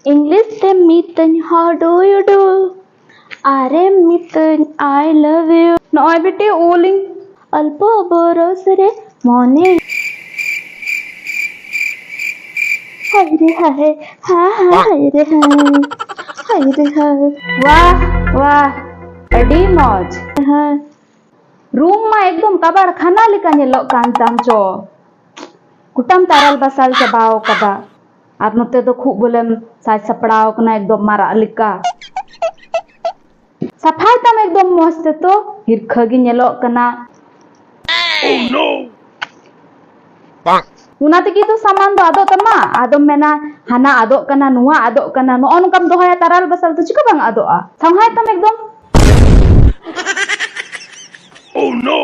English te miten how do you do? Are miten I love you. Noi bete oling alpo boros re morning. Hai re hai ha ha hai re hai. वाह वाह अड़ी मौज हाँ room मा एकदम कबाड़ खाना लेका नेलो कान ताम चो कुटाम तारल बसाल चबाओ कदा आर नोते दो खूब बोलेम साज सपड़ाओ कना एकदम मारा लिका सफाई तम एकदम मस्त तो हिरखा गी नेलो कना उना तगी तो सामान दो आदो तमा आदम मेना हाना आदो कना नुआ आदो कना नो अनुकम दोहया तारल बसाल तो चिका बांग आदो आ संहाय तम एकदम Oh no!